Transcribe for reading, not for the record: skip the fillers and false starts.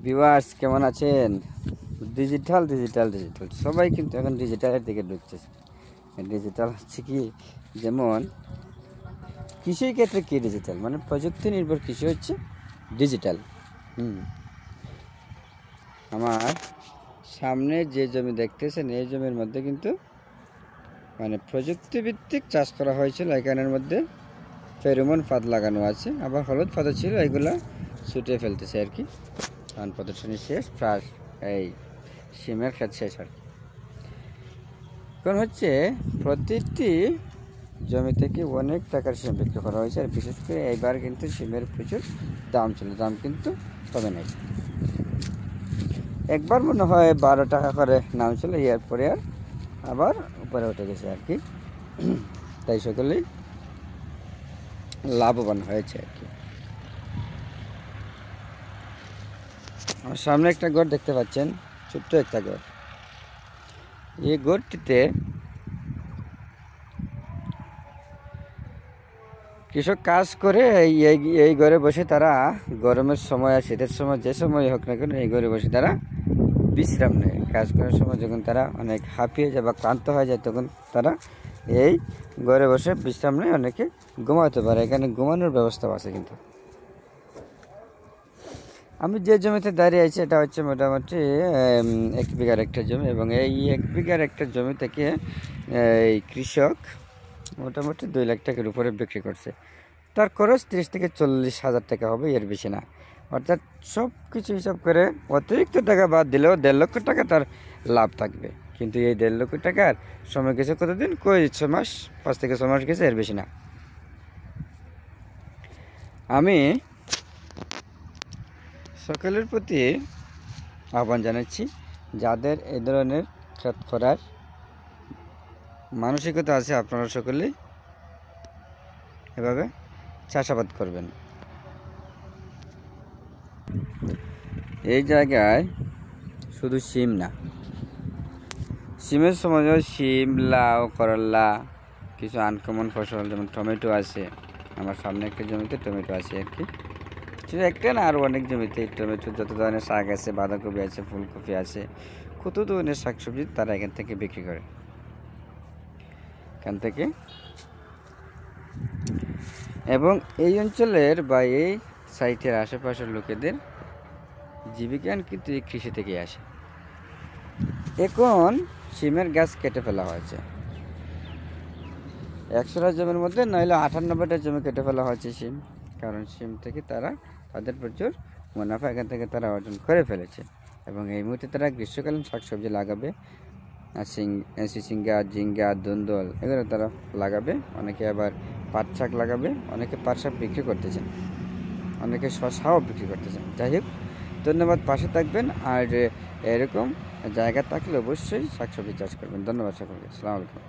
Viewers কেমন আছেন? Digital digital digital সবাই কিন্তু এখন ডিজিটালের দিকে ঢুকছে। ডিজিটাল হচ্ছে কি, যেমন কৃষির ক্ষেত্রে কি ডিজিটাল, মানে প্রযুক্তি নির্ভর কৃষি হচ্ছে ডিজিটাল। আমার সামনে যে জমি দেখতেছেন, এই জমির মধ্যে কিন্তু মানে প্রযুক্তিভিত্তিক চাষ করা হয়েছিল। এখানের মধ্যে ফেরোমন ফাঁদ লাগানো আছে, আবার হলুদ ফাঁদও ছিল, এগুলো ছুটে ফেলতেছে আর কি। ধান প্রদর্শনী শেষ, প্রায় এই সিমের ক্ষেত শেষ আর কি। কারণ হচ্ছে প্রতিটি জমি থেকে অনেক টাকার সিম বিক্রি করা হয়েছে, আর বিশেষ করে এইবার কিন্তু সিমের প্রচুর দাম ছিল, দাম কিন্তু কমে নাই। একবার মনে হয় 12 টাকা করে নাম ছিল, এরপরে আর আবার উপরে উঠে গেছে আর কি। তাই সকলেই লাভবান হয়েছে আর কি। আমার সামনে একটা ঘর দেখতে পাচ্ছেন, ছোট্ট একটা ঘর। এই ঘরটিতে কৃষক কাজ করে এই ঘরে বসে তারা গরমের সময় আর শীতের সময় যে সময় হোক না কেন, এই ঘরে বসে তারা বিশ্রাম নেয়। কাজ করার সময় যখন তারা অনেক হাঁপিয়ে যায় বা ক্লান্ত হয়ে যায়, তখন তারা এই ঘরে বসে বিশ্রাম নেয়, অনেকে ঘুমাতে পারে। এখানে ঘুমানোর ব্যবস্থাও আছে কিন্তু। আমি যে জমিতে দাঁড়িয়ে আছি এটা হচ্ছে মোটামুটি 1 বিঘার একটা জমি, এবং এই 1 বিঘার একটা জমি থেকে এই কৃষক মোটামুটি 2 লাখ টাকার উপরে বিক্রি করছে। তার খরচ 30 থেকে 40 হাজার টাকা হবে, এর বেশি না। অর্থাৎ সব কিছু হিসাব করে অতিরিক্ত টাকা বাদ দিলেও 1.5 লক্ষ টাকা তার লাভ থাকবে। কিন্তু এই 1.5 লক্ষ টাকার সময় গেছে কতদিন? 6 মাস, 5 থেকে 6 মাস গেছে, এর বেশি না। আমি সকলের প্রতি আহ্বান জানাচ্ছি, যাদের এই ধরনের ক্ষেত করার মানসিকতা আছে, আপনারা সকলেই এভাবে চাষাবাদ করবেন। এই জায়গায় শুধু শিম না, শিমের সময় শিম, লাউ, করলা, কিছু আনকমন ফসল যেমন টমেটো আছে। আমার সামনে একটা জমিতে টমেটো আছে আর কি। শুধু একটা না, আরও অনেক জমিতে টমেটো, যত ধরনের শাক আছে, বাঁধাকপি আছে, ফুলকপি আছে, কত ধরনের শাকসবজি তারা এখান থেকে বিক্রি করে। এখান থেকে এবং এই অঞ্চলের বা এই সাইটের আশেপাশের লোকেদের জীবিকা কিন্তু এই কৃষি থেকে আসে। এখন সিমের গাছ কেটে ফেলা হয়েছে 100টা জমির মধ্যে, নইলে 98টা জমি কেটে ফেলা হয়েছে সিম। কারণ সিম থেকে তাদের প্রচুর মুনাফা এখান থেকে তারা অর্জন করে ফেলেছে। এবং এই মুহূর্তে তারা গ্রীষ্মকালীন শাকসবজি লাগাবে, সিঙ্গা, ঝিঙ্গা, ধুন্দল, এগুলো তারা লাগাবে। অনেকে আবার পাট শাক লাগাবে, অনেকে পাট শাক বিক্রি করতেছেন, অনেকে শসাও বিক্রি করতেছেন। যাই হোক, ধন্যবাদ, পাশে থাকবেন। আর এরকম জায়গা থাকলে অবশ্যই শাকসবজি চাষ করবেন। ধন্যবাদ সকলকে। আসসালামু আলাইকুম।